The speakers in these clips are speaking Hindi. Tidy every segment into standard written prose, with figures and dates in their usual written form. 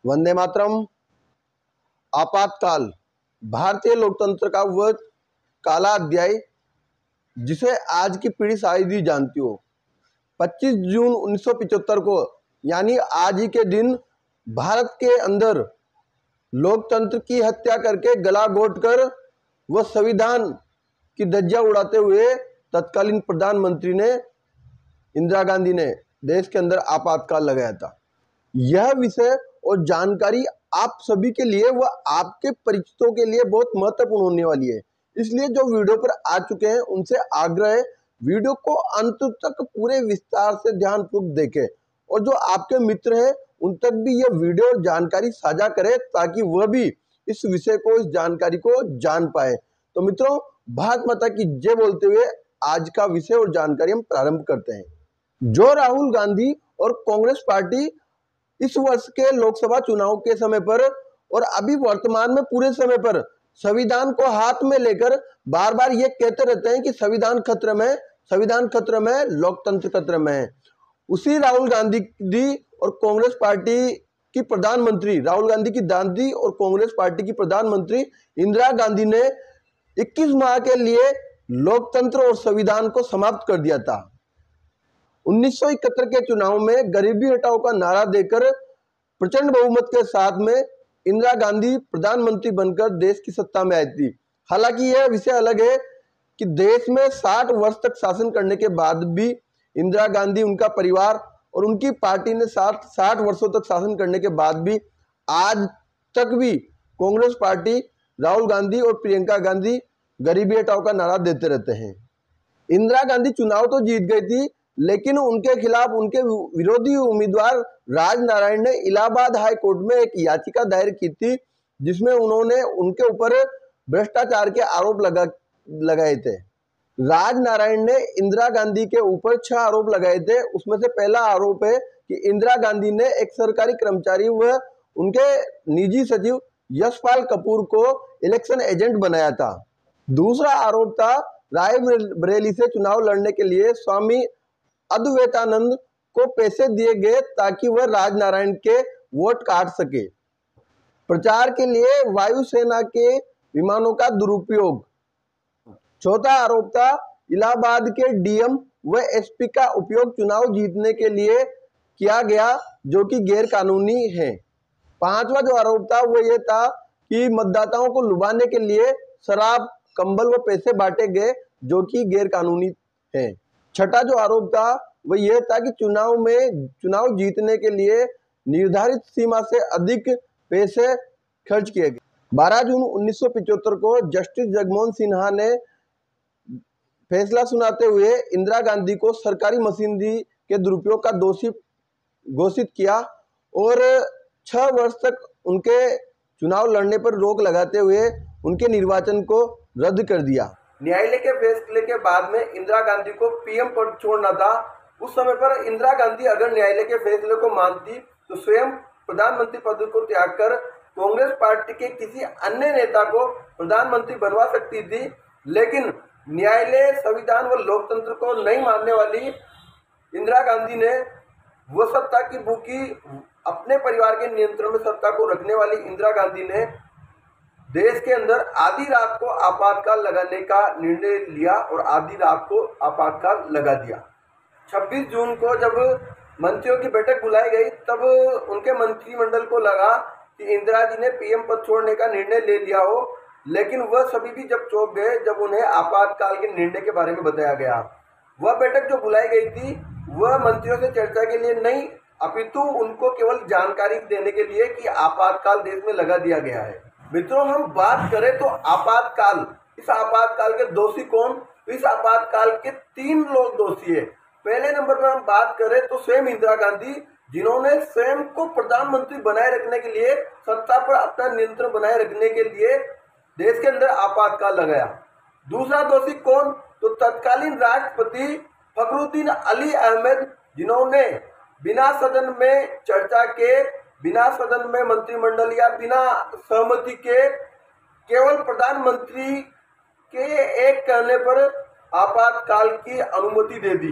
वंदे मातरम। आपातकाल भारतीय लोकतंत्र का वह काला अध्याय जिसे आज की पीढ़ी शायद ही जानती हो। 25 जून 1975 को यानी आज ही के दिन भारत के अंदर लोकतंत्र की हत्या करके गला घोटकर वह संविधान की धज्जियां उड़ाते हुए तत्कालीन प्रधानमंत्री ने इंदिरा गांधी ने देश के अंदर आपातकाल लगाया था। यह विषय और जानकारी आप सभी के लिए व आपके परिचितों के लिए बहुत महत्वपूर्ण होने वाली है। इसलिए जो वीडियो पर आ चुके हैं उनसे आग्रह है वीडियो को अंत तक पूरे विस्तार से ध्यानपूर्वक देखें और जो आपके मित्र हैं उन तक भी यह वीडियो और जानकारी साझा करें ताकि वह भी इस विषय को, इस जानकारी को जान पाए। तो मित्रों, भारत माता की जय बोलते हुए आज का विषय और जानकारी हम प्रारंभ करते हैं। जो राहुल गांधी और कांग्रेस पार्टी इस वर्ष के लोकसभा चुनाव के समय पर और अभी वर्तमान में पूरे समय पर संविधान को हाथ में लेकर बार बार ये कहते रहते हैं कि संविधान खतरे में, संविधान खतरे में, लोकतंत्र खतरे में है। उसी राहुल गांधी दी और कांग्रेस पार्टी की प्रधानमंत्री, राहुल गांधी की दादी और कांग्रेस पार्टी की प्रधानमंत्री इंदिरा गांधी ने 21 माह के लिए लोकतंत्र और संविधान को समाप्त कर दिया था। 1971 के चुनाव में गरीबी हटाओ का नारा देकर प्रचंड बहुमत के साथ में इंदिरा गांधी प्रधानमंत्री बनकर देश की सत्ता में आई थी। हालांकि यह विषय अलग है कि देश में 60 वर्ष तक शासन करने के बाद भी इंदिरा गांधी, उनका परिवार और उनकी पार्टी ने 60 वर्षों तक शासन करने के बाद भी आज तक भी कांग्रेस पार्टी, राहुल गांधी और प्रियंका गांधी गरीबी हटाओ का नारा देते रहते हैं। इंदिरा गांधी चुनाव तो जीत गई थी लेकिन उनके खिलाफ उनके विरोधी उम्मीदवार राजनारायण ने इलाहाबाद हाई कोर्ट में एक याचिका दायर की थी जिसमें उन्होंने उनके ऊपर भ्रष्टाचार के आरोप लगाए थे। राजनारायण ने इंदिरा गांधी के ऊपर 6 आरोप लगाए थे। उसमें से पहला आरोप है कि इंदिरा गांधी ने एक सरकारी कर्मचारी व उनके निजी सचिव यशपाल कपूर को इलेक्शन एजेंट बनाया था। दूसरा आरोप था रायबरेली से चुनाव लड़ने के लिए स्वामी अद्वैतानंद को पैसे दिए गए ताकि वह राजनारायण के वोट काट सके। प्रचार के लिए वायुसेना के विमानों का दुरुपयोग। चौथा आरोप था इलाहाबाद के डीएम व एसपी का उपयोग चुनाव जीतने के लिए किया गया जो कि गैर कानूनी है। पांचवा जो आरोप था वो ये था कि मतदाताओं को लुभाने के लिए शराब, कंबल व पैसे बांटे गए जो कि गैर कानूनी है। छठा जो आरोप था वह यह था कि चुनाव जीतने के लिए निर्धारित सीमा से अधिक पैसे खर्च किए गए। 12 जून 1975 को जस्टिस जगमोहन सिन्हा ने फैसला सुनाते हुए इंदिरा गांधी को सरकारी मशीनरी के दुरुपयोग का दोषी घोषित किया और 6 वर्ष तक उनके चुनाव लड़ने पर रोक लगाते हुए उनके निर्वाचन को रद्द कर दिया। न्यायालय के फैसले के बाद में इंदिरा गांधी को पीएम पद छोड़ना था। उस समय पर इंदिरा गांधी अगर न्यायालय के फैसले को मानती तो स्वयं प्रधानमंत्री पद को त्याग कर कांग्रेस पार्टी के किसी अन्य नेता को प्रधानमंत्री बनवा सकती थी, लेकिन न्यायालय, संविधान व लोकतंत्र को नहीं मानने वाली इंदिरा गांधी ने वह सत्ता की भूखी अपने परिवार के नियंत्रण में सत्ता को रखने वाली इंदिरा गांधी ने देश के अंदर आधी रात को आपातकाल लगाने का निर्णय लिया और आधी रात को आपातकाल लगा दिया। 26 जून को जब मंत्रियों की बैठक बुलाई गई तब उनके मंत्रिमंडल को लगा कि इंदिरा जी ने पीएम पद छोड़ने का निर्णय ले लिया हो, लेकिन वह सभी भी जब चौंक गए जब उन्हें आपातकाल के निर्णय के बारे में बताया गया। वह बैठक जो बुलाई गई थी वह मंत्रियों से चर्चा के लिए नहीं अपितु उनको केवल जानकारी देने के लिए कि आपातकाल देश में लगा दिया गया है। मित्रों, हम बात करें तो आपातकाल, इस आपातकाल के दोषी कौन? इस आपातकाल के 3 लोग दोषी है। पहले नंबर पर हम बात करें तो स्वयं इंदिरा गांधी, जिन्होंने स्वयं को प्रधानमंत्री बनाए रखने के लिए, सत्ता पर अपना नियंत्रण बनाए रखने के लिए देश के अंदर आपातकाल लगाया। दूसरा दोषी कौन? तो तत्कालीन राष्ट्रपति फखरुद्दीन अली अहमद, जिन्होंने बिना सदन में चर्चा के, बिना सदन में मंत्रिमंडल या बिना सहमति के केवल प्रधानमंत्री के एक कहने पर आपातकाल की अनुमति दे दी।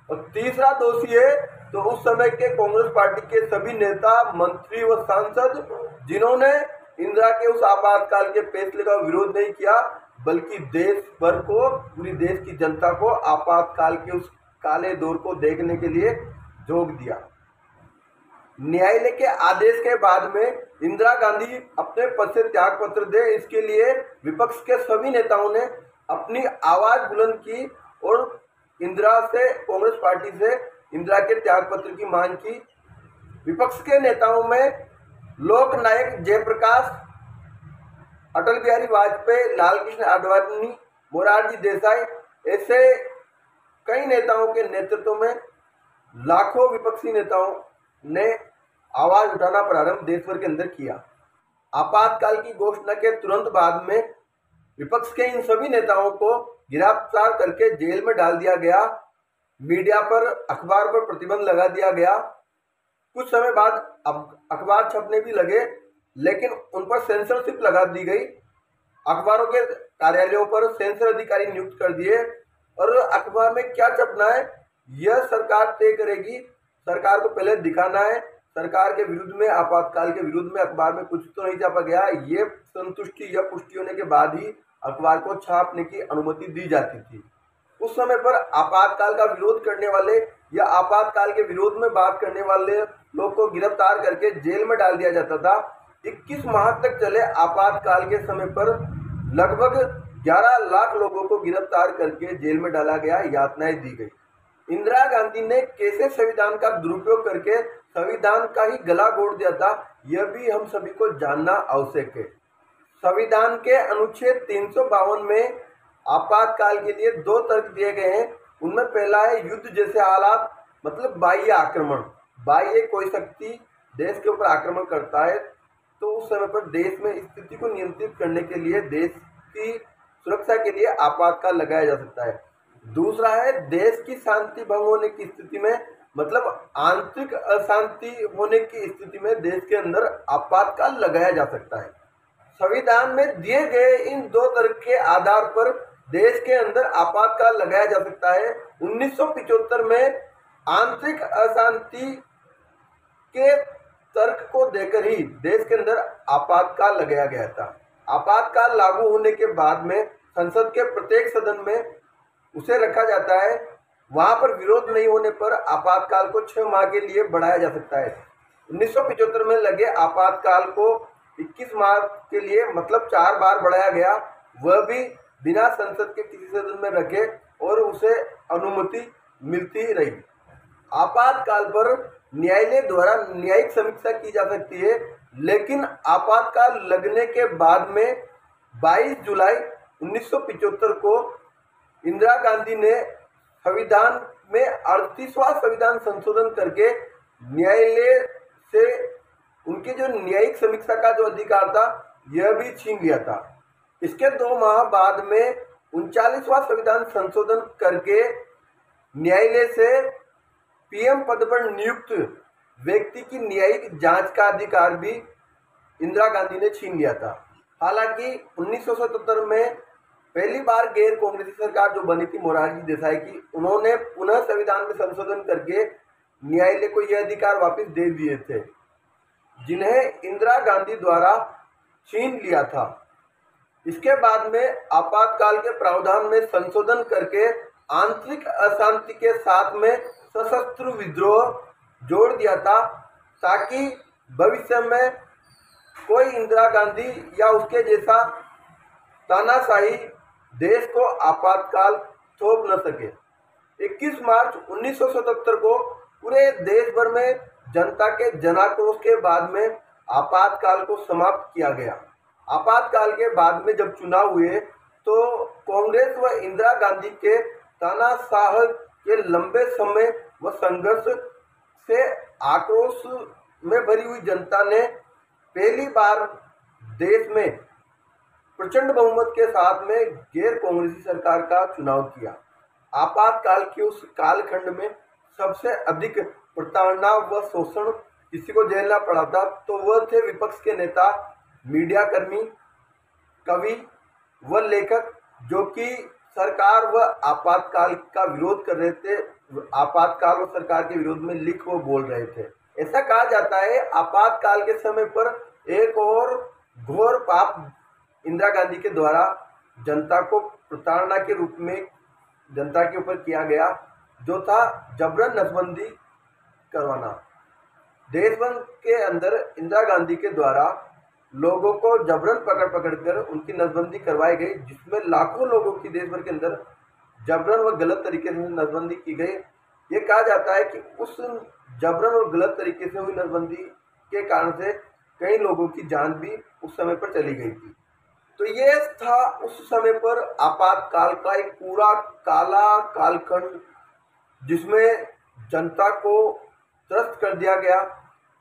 और तीसरा दोषी है तो उस समय के कांग्रेस पार्टी के सभी नेता, मंत्री व सांसद जिन्होंने इंदिरा के उस आपातकाल के फैसले का विरोध नहीं किया, बल्कि देश भर को, पूरी देश की जनता को आपातकाल के उस काले दौर को देखने के लिए झोंक दिया। न्यायालय के आदेश के बाद में इंदिरा गांधी अपने पद से त्याग पत्र दे, इसके लिए विपक्ष के सभी नेताओं ने अपनी आवाज बुलंद की और कांग्रेस पार्टी से इंदिरा के त्याग पत्र की मांग की। विपक्ष के नेताओं में लोक नायक जयप्रकाश, अटल बिहारी वाजपेयी, लालकृष्ण आडवाणी, मोरारजी देसाई, ऐसे कई नेताओं के नेतृत्व में लाखों विपक्षी नेताओं ने आवाज उठाना प्रारंभ देश भर के अंदर किया। आपातकाल की घोषणा के तुरंत बाद में विपक्ष के इन सभी नेताओं को गिरफ्तार करके जेल में डाल दिया गया। मीडिया पर, अखबार पर प्रतिबंध लगा दिया गया। कुछ समय बाद अब अखबार छपने भी लगे, लेकिन उन पर सेंसरशिप लगा दी गई। अखबारों के कार्यालयों पर सेंसर अधिकारी नियुक्त कर दिए और अखबार में क्या छपना है यह सरकार तय करेगी। सरकार को पहले दिखाना है। सरकार के विरुद्ध में, आपातकाल के विरुद्ध में अखबार में कुछ तो नहीं छापा गया, ये संतुष्टि या पुष्टि होने के बाद ही अखबार को छापने की अनुमति दी जाती थी। उस समय पर आपातकाल का विरोध करने वाले या आपातकाल के विरोध में बात करने वाले लोग को गिरफ्तार करके जेल में डाल दिया जाता था। 21 माह तक चले आपातकाल के समय पर लगभग 11 लाख लोगों को गिरफ्तार करके जेल में डाला गया, यातनाएं दी गई। इंदिरा गांधी ने कैसे संविधान का दुरुपयोग करके संविधान का ही गला घोट दिया था, यह भी हम सभी को जानना आवश्यक है। संविधान के अनुच्छेद 352 में आपातकाल के लिए 2 तर्क दिए गए हैं। उनमें पहला है युद्ध जैसे हालात, मतलब बाह्य आक्रमण। बाह्य कोई शक्ति देश के ऊपर आक्रमण करता है तो उस समय पर देश में स्थिति को नियंत्रित करने के लिए, देश की सुरक्षा के लिए आपातकाल लगाया जा सकता है। दूसरा है देश की शांति भंग होने की स्थिति में, मतलब आंतरिक अशांति होने की स्थिति में देश के अंदर आपातकाल लगाया जा सकता है। संविधान में दिए गए इन 2 तर्क के आधार पर देश के अंदर आपातकाल लगाया जा सकता है। 1975 में आंतरिक अशांति के तर्क को देकर ही देश के अंदर आपातकाल लगाया गया था। आपातकाल लागू होने के बाद में संसद के प्रत्येक सदन में उसे रखा जाता है। वहां पर विरोध नहीं होने पर आपातकाल को 6 माह के लिए बढ़ाया जा सकता है। 1975 में लगे आपातकाल को 21 माह के लिए, मतलब 4 बार बढ़ाया गया, वह भी बिना संसद के किसी सदन में रखे और उसे अनुमति मिलती ही रही। आपातकाल पर न्यायालय द्वारा न्यायिक समीक्षा की जा सकती है, लेकिन आपातकाल लगने के बाद में 22 जुलाई 1975 को इंदिरा गांधी ने संविधान में 38वां संविधान संशोधन करके न्यायालय से उनके जो न्यायिक समीक्षा का जो अधिकार था यह भी छीन लिया था। इसके 2 माह बाद में 39वां संविधान संशोधन करके न्यायालय से पीएम पद पर नियुक्त व्यक्ति की न्यायिक जांच का अधिकार भी इंदिरा गांधी ने छीन लिया था। हालांकि 1977 में पहली बार गैर कांग्रेसी सरकार जो बनी थी मोरारजी देसाई की, उन्होंने पुनः संविधान में संशोधन करके न्यायालय को यह अधिकार वापस दे दिए थे जिन्हें इंदिरा गांधी द्वारा छीन लिया था। इसके बाद में आपातकाल के प्रावधान में संशोधन करके आंतरिक अशांति के साथ में सशस्त्र विद्रोह जोड़ दिया था, ताकि भविष्य में कोई इंदिरा गांधी या उसके जैसा तानाशाही देश को आपातकाल थोप न सके। 21 मार्च 1977 को पूरे देश भर में जनता के जनाक्रोश के बाद में आपातकाल को समाप्त किया गया। आपातकाल के बाद में जब चुनाव हुए तो कांग्रेस व इंदिरा गांधी के तानाशाह के लंबे समय व संघर्ष से आक्रोश में भरी हुई जनता ने पहली बार देश में प्रचंड बहुमत के साथ में गैर कांग्रेसी सरकार का चुनाव किया। आपातकाल के उस कालखंड में सबसे अधिक प्रताड़ना व शोषण किसी को झेलना पड़ा था तो वह थे विपक्ष के नेता, मीडिया कर्मी, कवि व लेखक, जो कि सरकार व आपातकाल का विरोध कर रहे थे, आपातकाल और सरकार के विरोध में लिख वो बोल रहे थे। ऐसा कहा जाता है आपातकाल के समय पर एक और घोर पाप इंदिरा गांधी के द्वारा जनता को प्रताड़ना के रूप में जनता के ऊपर किया गया, जो था जबरन नसबंदी करवाना। देश भर के अंदर इंदिरा गांधी के द्वारा लोगों को जबरन पकड़ कर उनकी नसबंदी करवाई गई, जिसमें लाखों लोगों की देश भर के अंदर जबरन व गलत तरीके से नसबंदी की गई। ये कहा जाता है कि उस जबरन और गलत तरीके से हुई नसबंदी के कारण से कई लोगों की जान भी उस समय पर चली गई थी। तो ये था उस समय पर आपातकाल का एक पूरा काला कालखंड, जिसमें जनता को त्रस्त कर दिया गया,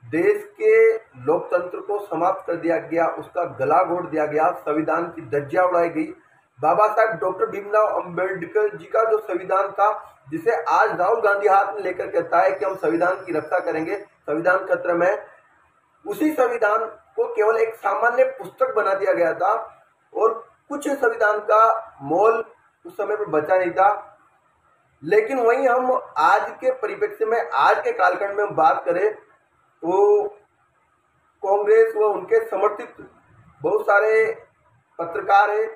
देश के लोकतंत्र को समाप्त कर दिया गया, उसका गला घोट दिया गया, संविधान की धज्जियां उड़ाई गई। बाबा साहब डॉक्टर भीमराव अंबेडकर जी का जो संविधान था, जिसे आज राहुल गांधी हाथ में लेकर कहता है कि हम संविधान की रक्षा करेंगे, संविधान खतरे में, उसी संविधान को केवल एक सामान्य पुस्तक बना दिया गया था और कुछ संविधान का मोल उस समय पर बचा नहीं था। लेकिन वहीं हम आज के परिप्रेक्ष्य में, आज के कालखंड में हम बात करें तो कांग्रेस व उनके समर्थित बहुत सारे पत्रकार हैं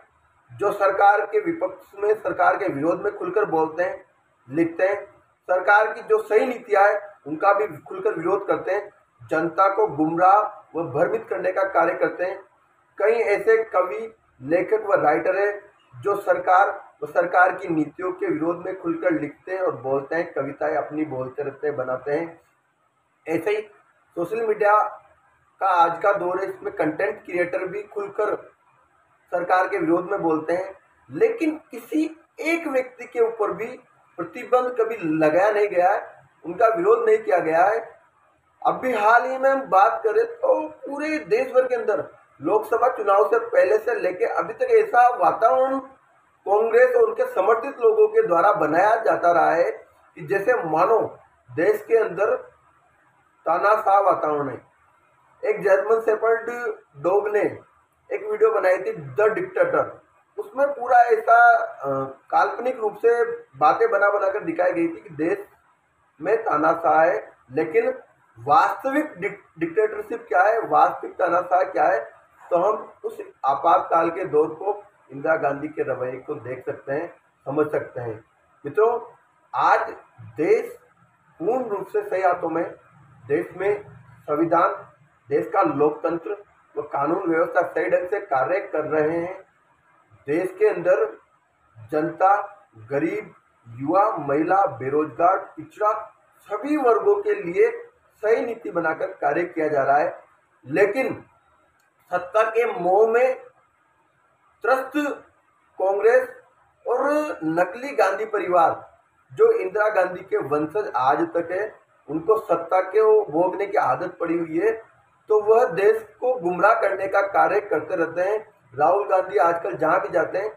जो सरकार के विपक्ष में, सरकार के विरोध में खुलकर बोलते हैं, लिखते हैं, सरकार की जो सही नीतियां है उनका भी खुलकर विरोध करते हैं, जनता को गुमराह व भ्रमित करने का कार्य करते हैं। कई ऐसे कवि, लेखक व राइटर हैं जो सरकार की नीतियों के विरोध में खुलकर लिखते हैं और बोलते हैं, कविताएं अपनी बोलते रहते हैं, बनाते हैं। ऐसे ही सोशल मीडिया का आज का दौर है, इसमें कंटेंट क्रिएटर भी खुलकर सरकार के विरोध में बोलते हैं, लेकिन किसी एक व्यक्ति के ऊपर भी प्रतिबंध कभी लगाया नहीं गया है, उनका विरोध नहीं किया गया है। अभी हाल ही में हम बात करें तो पूरे देश भर के अंदर लोकसभा चुनाव से पहले से लेकर अभी तक ऐसा वातावरण कांग्रेस और उनके समर्थित लोगों के द्वारा बनाया जाता रहा है कि जैसे मानो देश के अंदर तानाशाह वातावरण है। एक जर्मन शेफर्ड डॉग ने एक वीडियो बनाई थी, द डिक्टेटर, उसमें पूरा ऐसा काल्पनिक रूप से बातें बना कर दिखाई गई थी कि देश में तानाशाह है, लेकिन वास्तविक डिक्टेटरशिप क्या है, वास्तविक तानाशाह क्या है, तो हम उस आपातकाल के दौर को, इंदिरा गांधी के रवैये को देख सकते हैं, समझ सकते हैं। मित्रों, आज देश पूर्ण रूप से सही हाथों में, देश में संविधान, देश का लोकतंत्र व कानून व्यवस्था सही ढंग से कार्य कर रहे हैं। देश के अंदर जनता, गरीब, युवा, महिला, बेरोजगार, पिछड़ा सभी वर्गों के लिए सही नीति बनाकर कार्य किया जा रहा है। लेकिन सत्ता के मोह में त्रस्त कांग्रेस और नकली गांधी परिवार, जो इंदिरा गांधी के वंशज आज तक है, उनको सत्ता के भोगने की आदत पड़ी हुई है, तो वह देश को गुमराह करने का कार्य करते रहते हैं। राहुल गांधी आजकल जहां भी जाते हैं,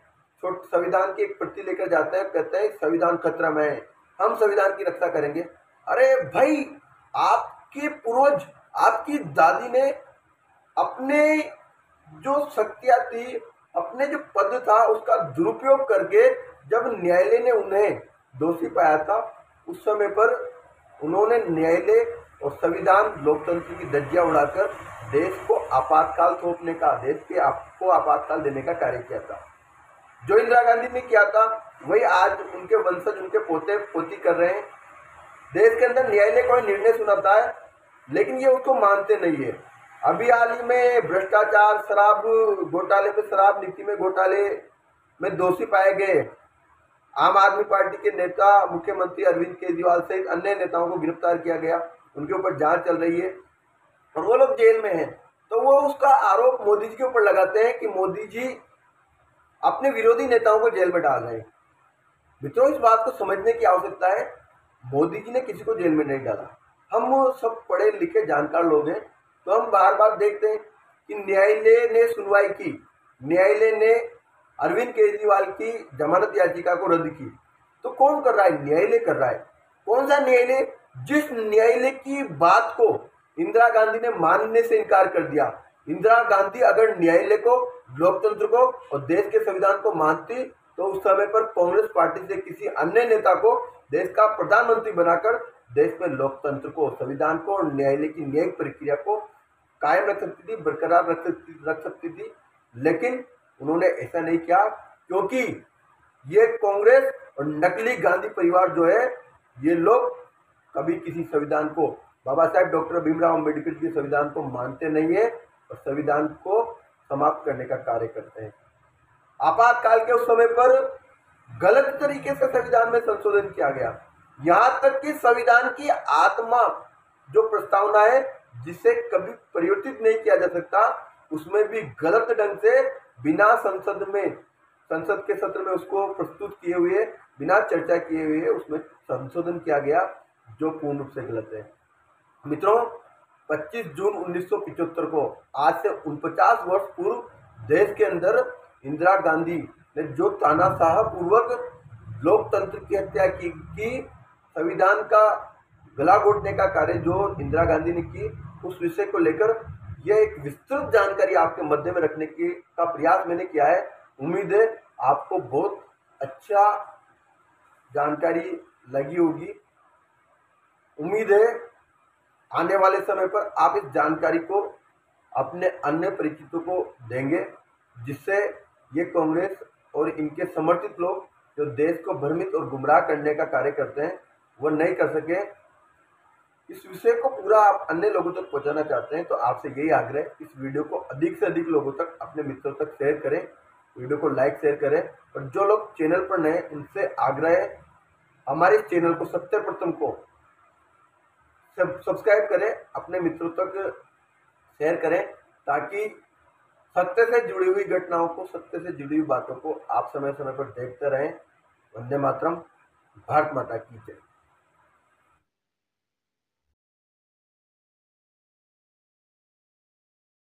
छोटे संविधान की एक प्रति लेकर जाते हैं, कहते हैं संविधान खतरा में है, हम संविधान की रक्षा करेंगे। अरे भाई, आपके पूर्वज, आपकी दादी ने अपने जो शक्तियां थी, अपने जो पद था, उसका दुरुपयोग करके जब न्यायालय ने उन्हें दोषी पाया था, उस समय पर उन्होंने न्यायालय और संविधान, लोकतंत्र की धज्जियां उड़ाकर देश को आपातकाल थोपने का, देश के आपको आपातकाल देने का कार्य किया था। जो इंदिरा गांधी ने किया था वही आज उनके वंशज, उनके पोते पोती कर रहे हैं। देश के अंदर न्यायालय कोई निर्णय सुनाता है, लेकिन ये उसको मानते नहीं है। अभी हाल ही में भ्रष्टाचार, शराब घोटाले में, शराब नीति में घोटाले में दोषी पाए गए आम आदमी पार्टी के नेता, मुख्यमंत्री अरविंद केजरीवाल सहित अन्य नेताओं को गिरफ्तार किया गया, उनके ऊपर जांच चल रही है और वो लोग जेल में हैं। तो वो उसका आरोप मोदी जी के ऊपर लगाते हैं कि मोदी जी अपने विरोधी नेताओं को जेल में डाल रहे हैं। मित्रों, इस बात को समझने की आवश्यकता है, मोदी जी ने किसी को जेल में नहीं डाला। हम सब पढ़े लिखे जानकार लोग हैं, तो हम बार बार देखते हैं कि न्यायालय ने सुनवाई की, न्यायालय ने अरविंद केजरीवाल की जमानत याचिका को रद्द की। तो कौन कर रहा है? न्यायालय कर रहा है। कौन सा न्यायालय? जिस न्यायालय की बात को इंदिरा गांधी ने मानने से इनकार कर दिया। इंदिरा गांधी अगर न्यायालय को, लोकतंत्र को और देश के संविधान को मानती, तो उस समय पर कांग्रेस पार्टी से किसी अन्य नेता को देश का प्रधानमंत्री बनाकर देश में लोकतंत्र को, संविधान को और न्यायालय की न्यायिक प्रक्रिया को कायम रख सकती थी, बरकरार रख सकती थी। लेकिन उन्होंने ऐसा नहीं किया, क्योंकि ये कांग्रेस और नकली गांधी परिवार जो है, ये लोग कभी किसी संविधान को, बाबा साहेब डॉक्टर भीमराव अम्बेडकर के संविधान को मानते नहीं है और संविधान को समाप्त करने का कार्य करते हैं। आपातकाल के उस समय पर गलत तरीके से संविधान में संशोधन किया गया, यहां तक कि संविधान की आत्मा जो प्रस्तावना है जिसे कभी परिवर्तित नहीं किया जा सकता, उसमें भी गलत ढंग से बिना संसद के सत्र में उसको प्रस्तुत किए हुए, बिना चर्चा किए हुए उसमें संशोधन किया गया, जो पूर्ण रूप से गलत है। मित्रों, 25 जून 1975 को, आज से 49 वर्ष पूर्व, देश के अंदर इंदिरा गांधी ने जो तानाशाह पूर्वक लोकतंत्र की हत्या की, संविधान का गला घोटने का कार्य जो इंदिरा गांधी ने की, उस विषय को लेकर यह एक विस्तृत जानकारी आपके मध्य में रखने का प्रयास मैंने किया है। उम्मीद है आपको बहुत अच्छा जानकारी लगी होगी। उम्मीद है आने वाले समय पर आप इस जानकारी को अपने अन्य परिचितों को देंगे, जिससे ये कांग्रेस और इनके समर्थित लोग जो देश को भ्रमित और गुमराह करने का कार्य करते हैं, वो नहीं कर सके। इस विषय को पूरा आप अन्य लोगों तक पहुंचाना चाहते हैं तो आपसे यही आग्रह, इस वीडियो को अधिक से अधिक लोगों तक, अपने मित्रों तक शेयर करें, वीडियो को लाइक शेयर करें। और जो लोग चैनल पर नए, उनसे आग्रह है हमारे चैनल को सर्वप्रथम को सब्सक्राइब करें, अपने मित्रों तक शेयर करें, ताकि सत्य से जुड़ी हुई घटनाओं को, सत्य से जुड़ी हुई बातों को आप समय समय पर देखते रहें। वंदे मातरम। भारत माता की जय।